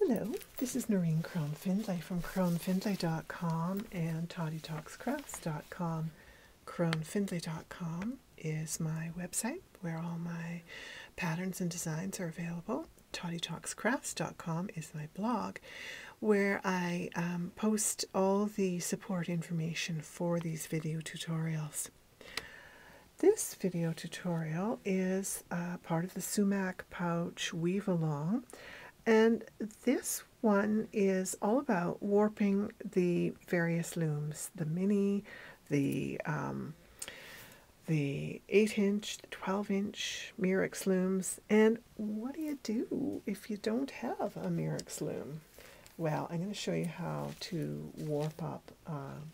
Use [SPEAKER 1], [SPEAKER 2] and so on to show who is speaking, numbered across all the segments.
[SPEAKER 1] Hello, this is Noreen Crone-Findlay from Crone-Findlay.com and toddytalkscrafts.com. Crone-Findlay.com is my website where all my patterns and designs are available. toddytalkscrafts.com is my blog where I post all the support information for these video tutorials. This video tutorial is part of the Soumak Pouch+Weave Along. And this one is all about warping the various looms, the mini, the 8-inch, the 12-inch Mirrix looms. And what do you do if you don't have a Mirrix loom? Well, I'm going to show you how to warp up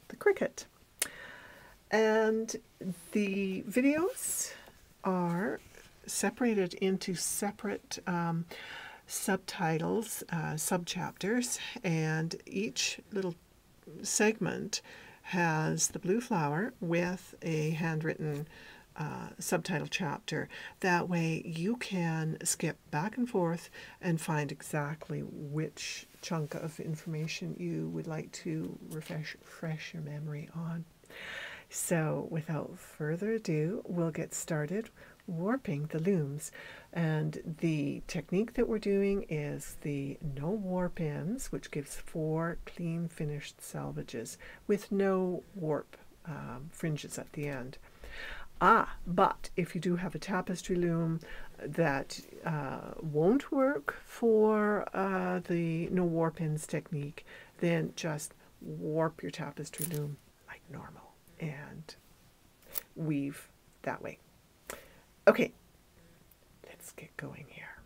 [SPEAKER 1] the Cricut. And the videos are separated into separate subtitles, subchapters, and each little segment has the blue flower with a handwritten subtitle chapter. That way you can skip back and forth and find exactly which chunk of information you would like to refresh your memory on. So without further ado, we'll get started warping the looms. And the technique that we're doing is the no warp ends, which gives 4 clean finished salvages with no warp fringes at the end. But if you do have a tapestry loom that won't work for the no warp ends technique, then just warp your tapestry loom like normal and weave that way. Okay, let's get going here.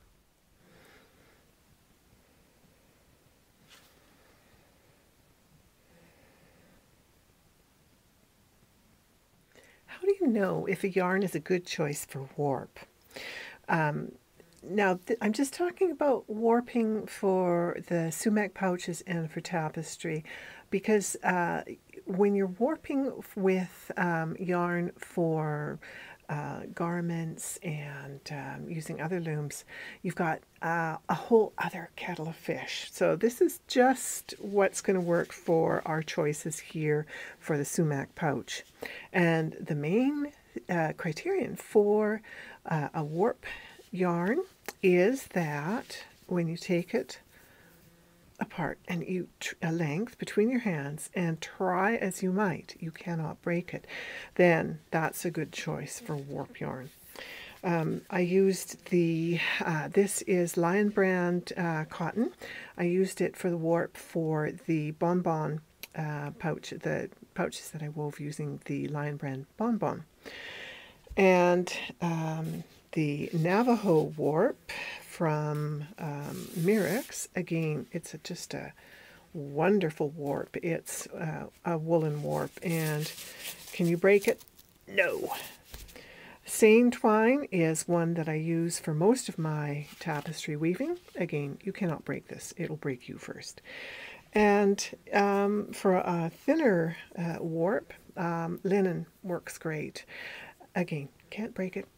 [SPEAKER 1] How do you know if a yarn is a good choice for warp? Now, I'm just talking about warping for the Soumak pouches and for tapestry, because when you're warping with yarn for garments and using other looms, you've got a whole other kettle of fish. So this is just what's going to work for our choices here for the Soumak pouch. And the main criterion for a warp yarn is that when you take it apart and you a length between your hands and try as you might, you cannot break it, then that's a good choice for warp yarn. I used the this is Lion brand cotton. I used it for the warp for the Bonbon pouch, the pouches that I wove using the Lion brand Bonbon. And the Navajo warp from Mirrix, again, it's just a wonderful warp. It's a woolen warp, and can you break it? No. Seine twine is one that I use for most of my tapestry weaving. Again, you cannot break this. It'll break you first. And for a thinner warp, linen works great. Again, can't break it.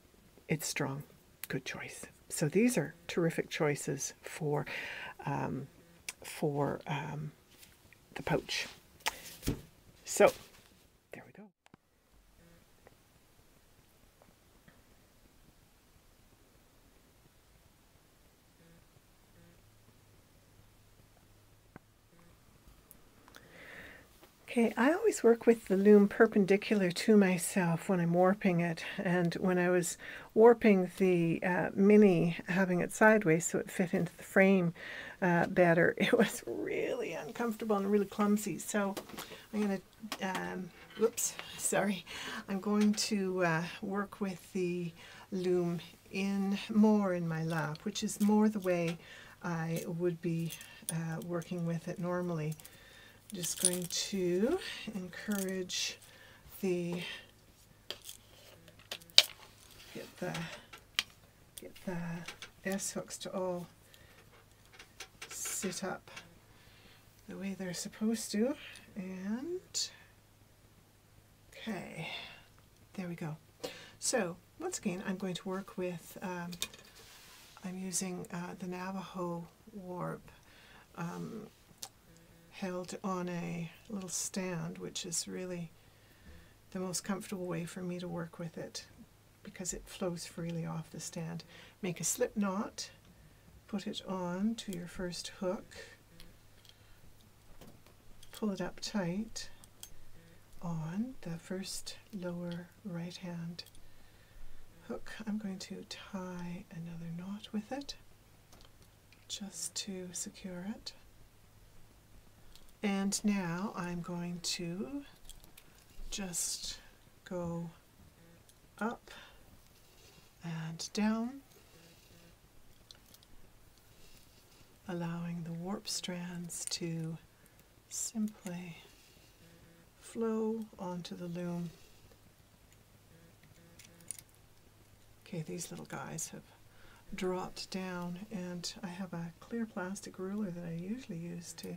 [SPEAKER 1] It's strong. Good choice. So these are terrific choices for the pouch. So there we go. Okay, I always work with the loom perpendicular to myself when I'm warping it, and when I was warping the mini, having it sideways so it fit into the frame better, it was really uncomfortable and really clumsy. So I'm going to, whoops, sorry, I'm going to work with the loom more in my lap, which is more the way I would be working with it normally. Just going to encourage get the S hooks to all sit up the way they're supposed to, and okay, there we go. So once again, I'm going to work with I'm using the Navajo warp held on a little stand, which is really the most comfortable way for me to work with it because it flows freely off the stand. Make a slip knot, put it on to your first hook, pull it up tight on the first lower right hand hook. I'm going to tie another knot with it just to secure it. And now I'm going to just go up and down, allowing the warp strands to simply flow onto the loom. Okay, these little guys have dropped down, and I have a clear plastic ruler that I usually use to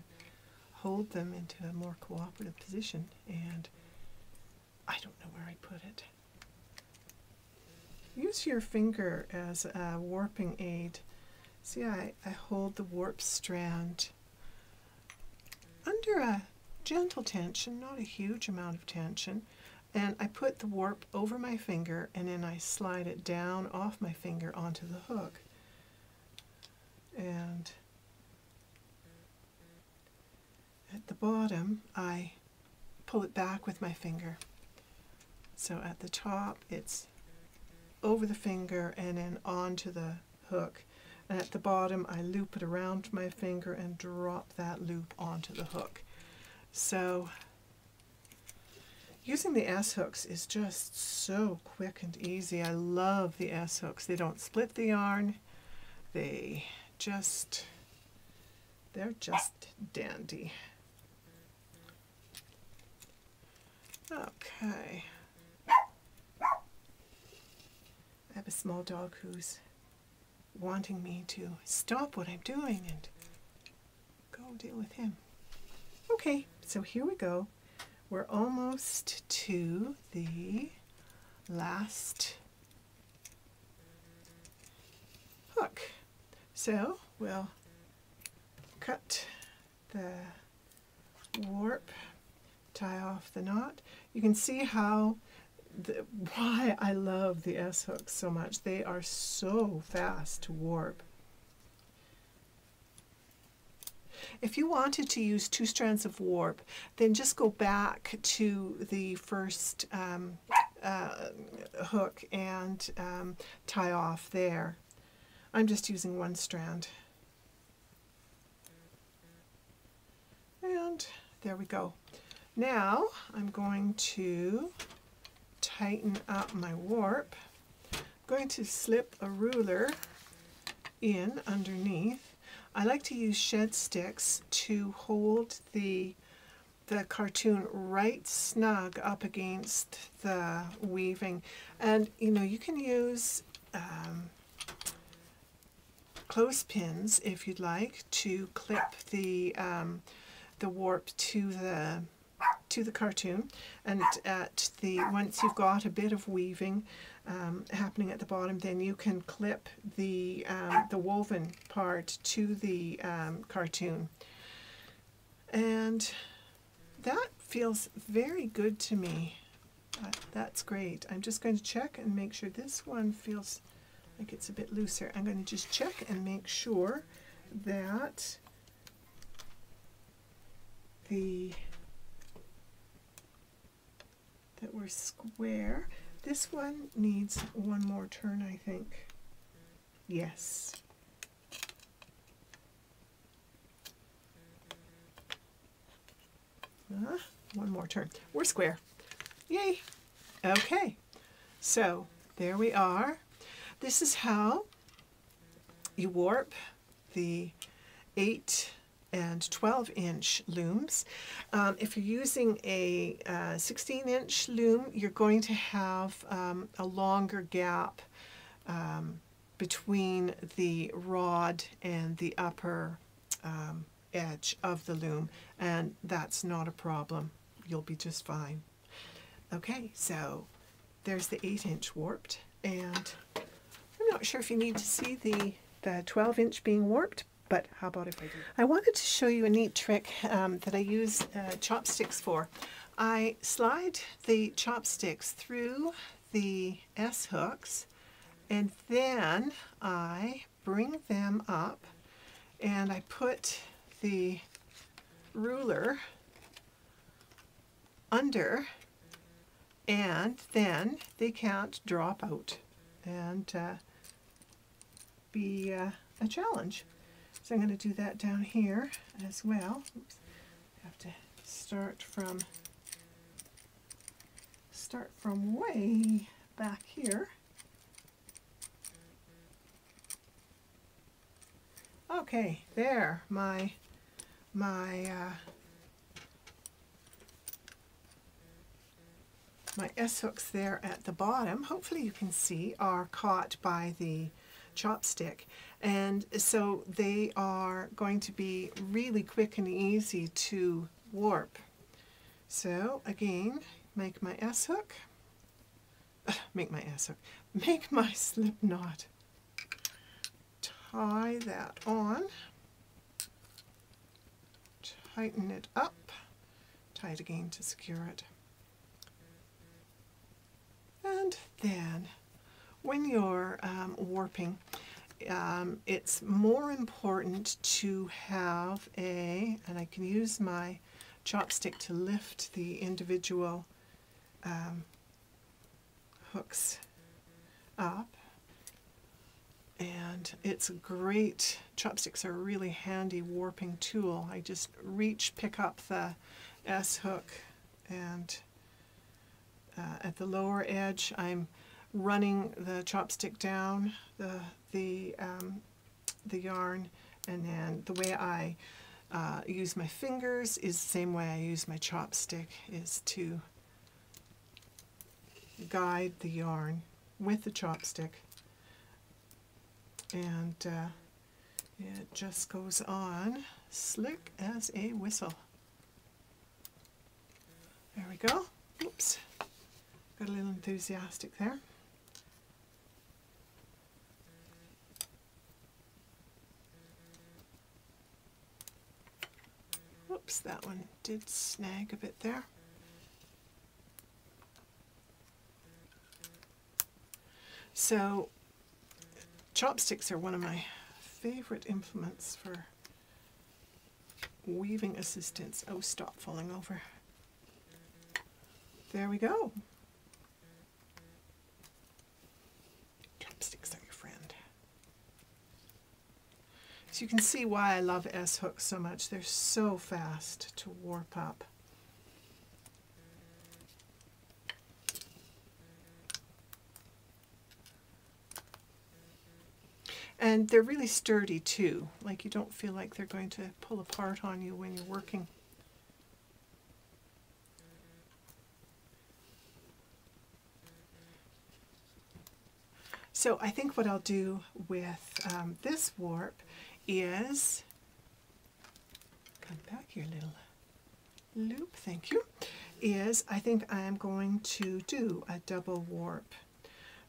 [SPEAKER 1] hold them into a more cooperative position, and I don't know where I put it. Use your finger as a warping aid. See, I hold the warp strand under a gentle tension, not a huge amount of tension, and I put the warp over my finger, and then I slide it down off my finger onto the hook. And at the bottom, I pull it back with my finger. So at the top, it's over the finger and then onto the hook. And at the bottom, I loop it around my finger and drop that loop onto the hook. So using the S-hooks is just so quick and easy. I love the S-hooks. They don't split the yarn. They're just dandy. Okay. I have a small dog who's wanting me to stop what I'm doing and go deal with him. Okay, so here we go. We're almost to the last hook. So we'll cut the warp, tie off the knot. You can see how why I love the S-hooks so much. They are so fast to warp. If you wanted to use 2 strands of warp, then just go back to the first hook and tie off there. I'm just using 1 strand. And there we go. Now I'm going to tighten up my warp. I'm going to slip a ruler in underneath. I like to use shed sticks to hold the cartoon right snug up against the weaving. And you know, you can use clothespins if you'd like to clip the warp to the cartoon, and once you've got a bit of weaving happening at the bottom, then you can clip the woven part to the cartoon, and that feels very good to me. That's great. I'm just going to check and make sure this one feels like it's a bit looser. I'm going to just check and make sure that that we're square. This one needs 1 more turn, I think. Yes. One more turn. We're square. Yay! Okay, so there we are. This is how you warp the 8 and 12-inch looms. If you're using a 16-inch loom, you're going to have a longer gap between the rod and the upper edge of the loom, and that's not a problem. You'll be just fine. Okay, so there's the 8-inch warped, and I'm not sure if you need to see the 12-inch being warped, but how about if I do? I wanted to show you a neat trick that I use chopsticks for. I slide the chopsticks through the S-hooks, and then I bring them up and I put the ruler under, and then they can't drop out and be a challenge. So I'm going to do that down here as well. Oops. I have to start from way back here. Okay, there, my S-hooks there at the bottom, hopefully you can see, are caught by the chopstick, and so they are going to be really quick and easy to warp. So again, make my S-hook, make my slip knot, tie that on, tighten it up, tie it again to secure it. And then when you're warping, it's more important to have and I can use my chopstick to lift the individual hooks up, and it's a great, chopsticks are a really handy warping tool. I just reach, pick up the S-hook, and at the lower edge I'm running the chopstick down the yarn, and then the way I use my fingers is the same way I use my chopstick, is to guide the yarn with the chopstick, and it just goes on slick as a whistle. There we go. Oops, got a little enthusiastic there. Oops, that one did snag a bit there. So chopsticks are one of my favorite implements for weaving assistance. Oh, stop falling over. There we go. Chopsticks are your friend. So you can see why I love S-hooks so much. They're so fast to warp up. And they're really sturdy too. Like, you don't feel like they're going to pull apart on you when you're working. So I think what I'll do with this warp is, come back here, little loop, thank you, is I think I'm going to do a double warp.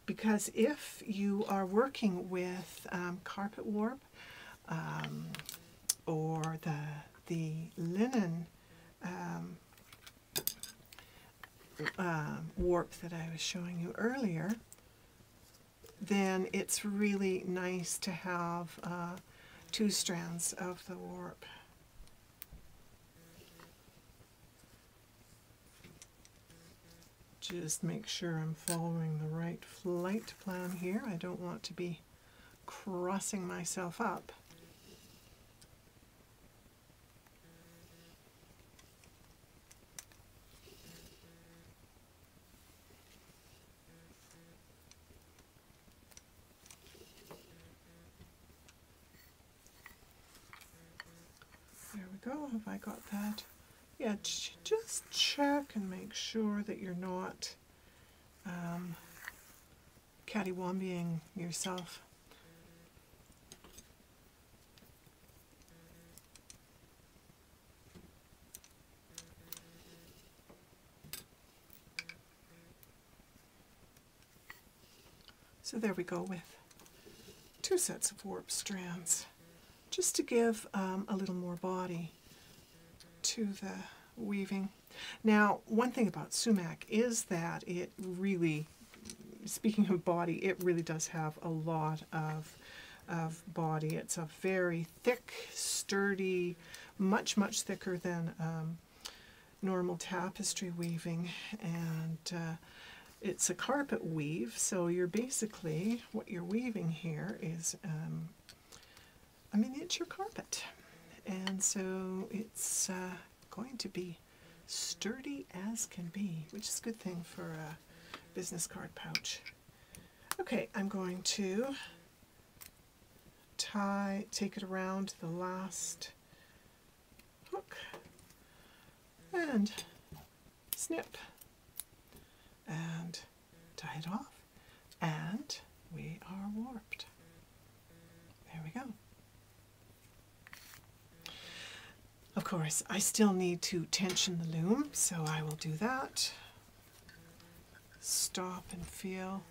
[SPEAKER 1] Because if you are working with carpet warp or the linen warp that I was showing you earlier, then it's really nice to have 2 strands of the warp. Just make sure I'm following the right flight plan here. I don't want to be crossing myself up. There we go. Have I got that? Yeah, just check and make sure that you're not cattywamping yourself. So there we go with 2 sets of warp strands. just to give a little more body to the weaving. Now, one thing about Soumak is that it really, speaking of body, it really does have a lot of body. It's a very thick, sturdy, much thicker than normal tapestry weaving, and it's a carpet weave, so you're basically, what you're weaving here is a miniature carpet, and so it's going to be sturdy as can be, which is a good thing for a business card pouch. Okay, I'm going to take it around the last hook and snip and tie it off, and we are warped. There we go. Of course, I still need to tension the loom, so I will do that. Stop and feel.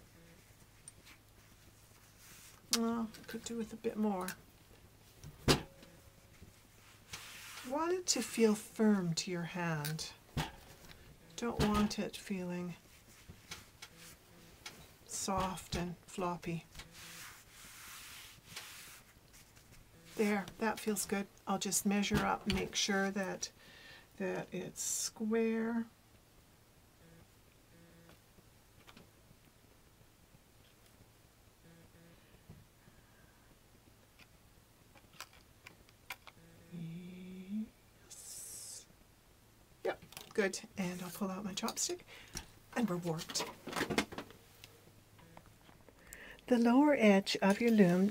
[SPEAKER 1] Well, could do with a bit more. Want it to feel firm to your hand. Don't want it feeling soft and floppy. There, that feels good. I'll just measure up, make sure that it's square. Yes. Yep, good. And I'll pull out my chopstick, and we're warped. The lower edge of your loom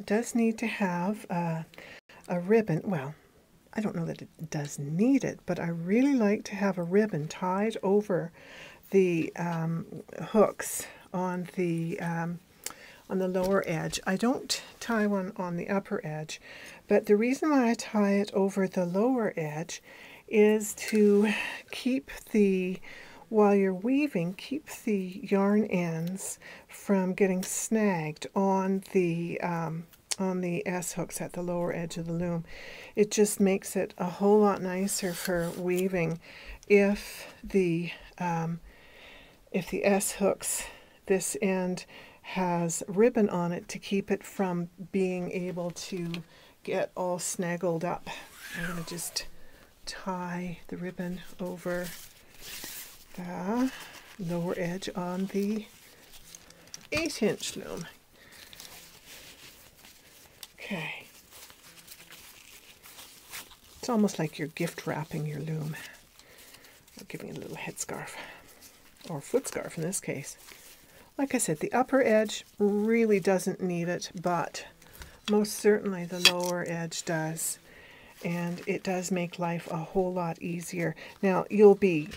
[SPEAKER 1] does need to have a ribbon. Well, I don't know that it does need it, but I really like to have a ribbon tied over the hooks on the lower edge. I don't tie one on the upper edge, but the reason why I tie it over the lower edge is to keep the, while you're weaving, keep the yarn ends from getting snagged on the S hooks at the lower edge of the loom. It just makes it a whole lot nicer for weaving if the S hooks, this end has ribbon on it to keep it from being able to get all snaggled up. I'm going to just tie the ribbon over the lower edge on the 8-inch loom. Okay. It's almost like you're gift wrapping your loom. Or giving it a little headscarf, or foot scarf in this case. Like I said, the upper edge really doesn't need it, but most certainly the lower edge does. And it does make life a whole lot easier. Now, you'll be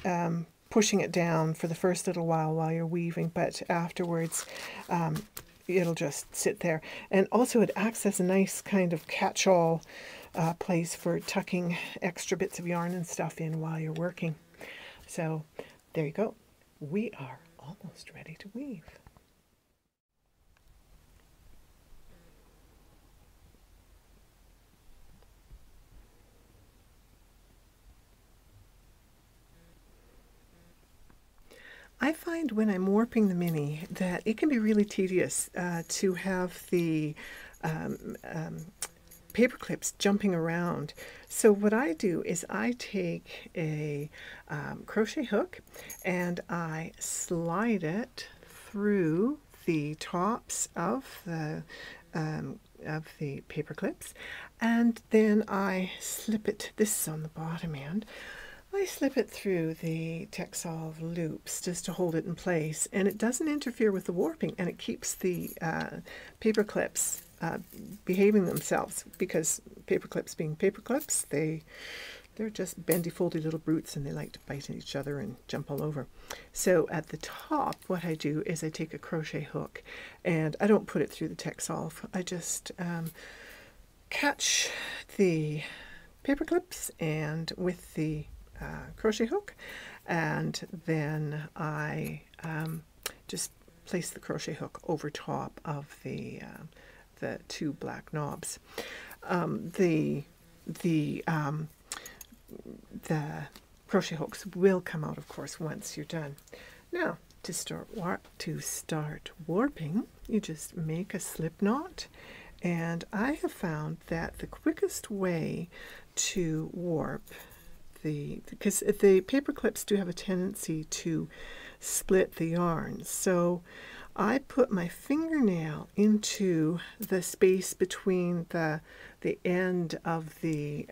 [SPEAKER 1] pushing it down for the first little while you're weaving, but afterwards it'll just sit there. And also it acts as a nice kind of catch-all place for tucking extra bits of yarn and stuff in while you're working. So there you go. We are almost ready to weave. I find when I'm warping the mini that it can be really tedious to have the paper clips jumping around. So what I do is I take a crochet hook and I slide it through the tops of the paper clips, and then I slip it, this is on the bottom end, I slip it through the textile loops just to hold it in place, and it doesn't interfere with the warping, and it keeps the paper clips behaving themselves, because paper clips being paper clips, they're just bendy foldy little brutes, and they like to bite at each other and jump all over. So at the top, what I do is I take a crochet hook, and I don't put it through the textile. I just catch the paper clips and with the crochet hook, and then I just place the crochet hook over top of the the two black knobs. The crochet hooks will come out, of course, once you're done. Now, to start warping, you just make a slip knot, and I have found that the quickest way to warp because the paper clips do have a tendency to split the yarn, so I put my fingernail into the space between the end of the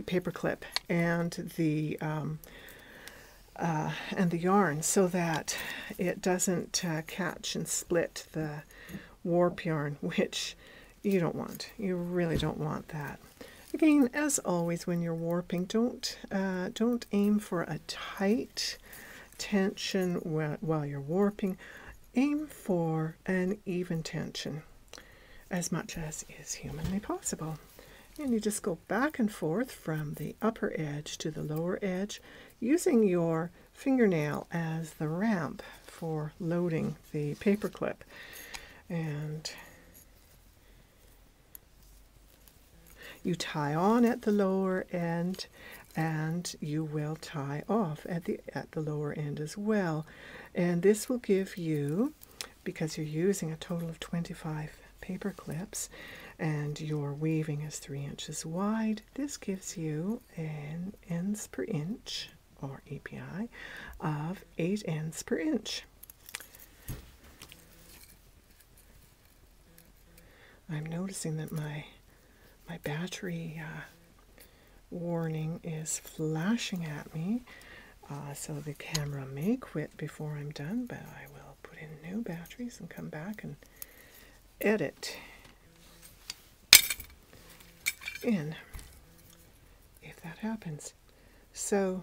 [SPEAKER 1] paper clip and the yarn, so that it doesn't catch and split the warp yarn, which you don't want. You really don't want that. Again, as always, when you're warping, don't aim for a tight tension while you're warping. Aim for an even tension, as much as is humanly possible. And you just go back and forth from the upper edge to the lower edge, using your fingernail as the ramp for loading the paper clip. And you tie on at the lower end, and you will tie off at the lower end as well. And this will give you, because you're using a total of 25 paper clips and your weaving is 3 inches wide, this gives you an ends per inch, or API, of 8 ends per inch. I'm noticing that my battery warning is flashing at me, so the camera may quit before I'm done, but I will put in new batteries and come back and edit in if that happens. So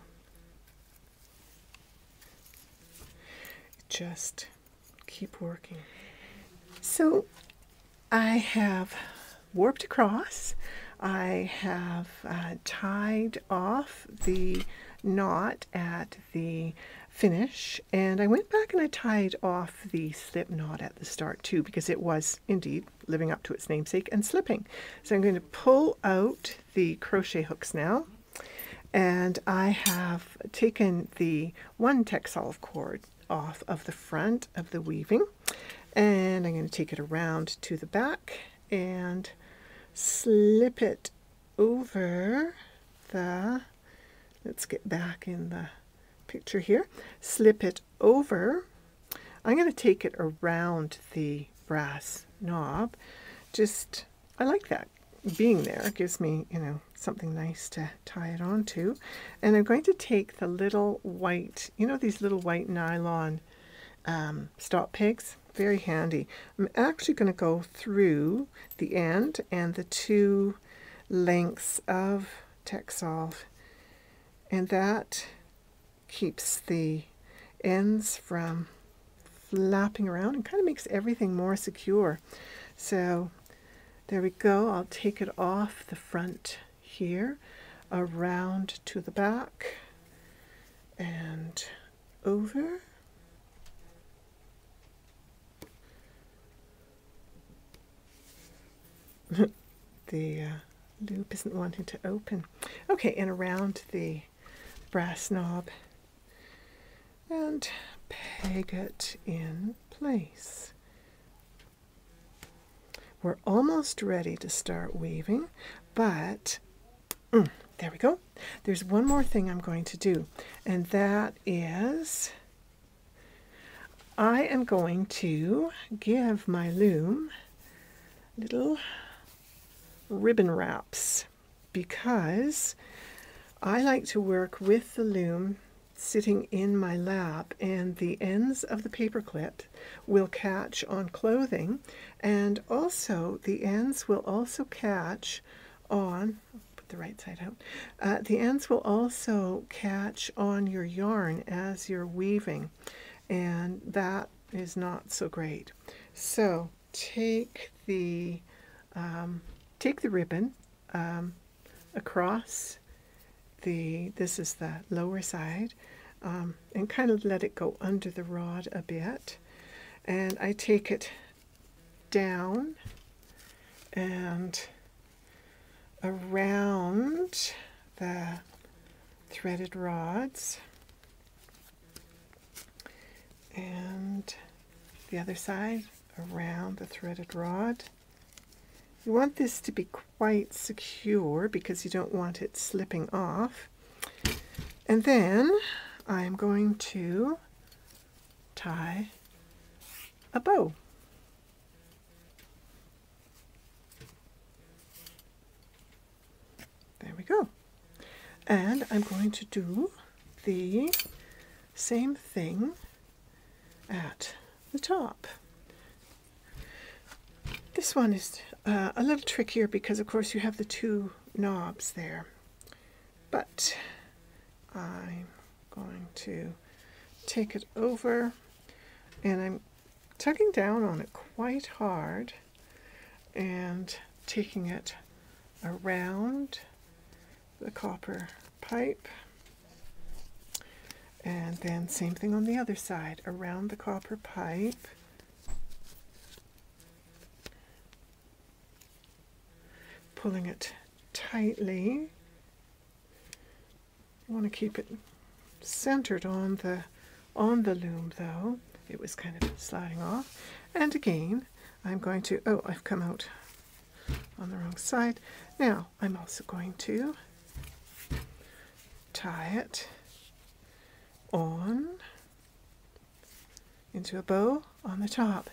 [SPEAKER 1] just keep working. So I have warped across. I have tied off the knot at the finish, and I went back and I tied off the slip knot at the start too, because it was indeed living up to its namesake and slipping. So I'm going to pull out the crochet hooks now, and I have taken the one textile cord off of the front of the weaving, and I'm going to take it around to the back and slip it over the, let's get back in the picture here, slip it over. I'm going to take it around the brass knob. Just, I like that being there. It gives me, something nice to tie it onto. And I'm going to take the little white, these little white nylon stop pegs, very handy. I'm actually going to go through the end and the two lengths of textile, and that keeps the ends from flapping around and kind of makes everything more secure. So there we go. I'll take it off the front here, around to the back and over. The loop isn't wanting to open. Okay, and around the brass knob and peg it in place. We're almost ready to start weaving, but there we go. There's one more thing I'm going to do, and that is I am going to give my loom little ribbon wraps, because I like to work with the loom sitting in my lap, and the ends of the paper clip will catch on clothing, and also the ends will also catch on, put the right side out, the ends will also catch on your yarn as you're weaving, and that is not so great. So take the ribbon across this is the lower side, and kind of let it go under the rod a bit, and I take it down and around the threaded rods, and the other side around the threaded rod. You want this to be quite secure because you don't want it slipping off. And then I'm going to tie a bow. There we go. And I'm going to do the same thing at the top. This one is a little trickier because of course you have the two knobs there, but I'm going to take it over and I'm tugging down on it quite hard and taking it around the copper pipe, and then same thing on the other side, around the copper pipe, pulling it tightly. You want to keep it centered on the loom though. It was kind of sliding off. And again, I'm going to, oh, I've come out on the wrong side. Now, I'm also going to tie it on into a bow on the top.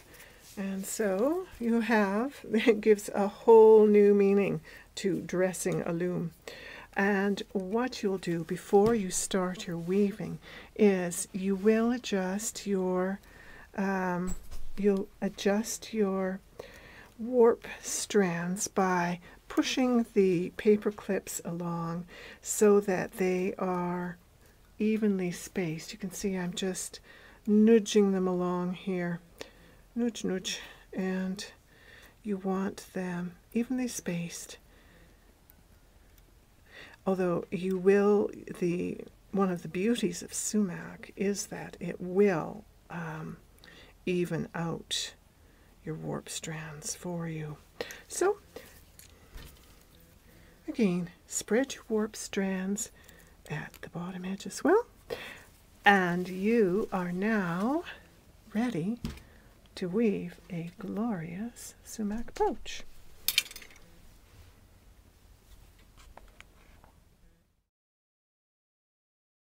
[SPEAKER 1] And so you have, it gives a whole new meaning to dressing a loom. And what you'll do before you start your weaving is you will adjust your warp strands by pushing the paper clips along so that they are evenly spaced. You can see I'm just nudging them along here. Nudge, nudge, and you want them evenly spaced. Although you will, one of the beauties of Soumak is that it will even out your warp strands for you. So again, spread your warp strands at the bottom edge as well, and you are now ready to weave a glorious Soumak pouch.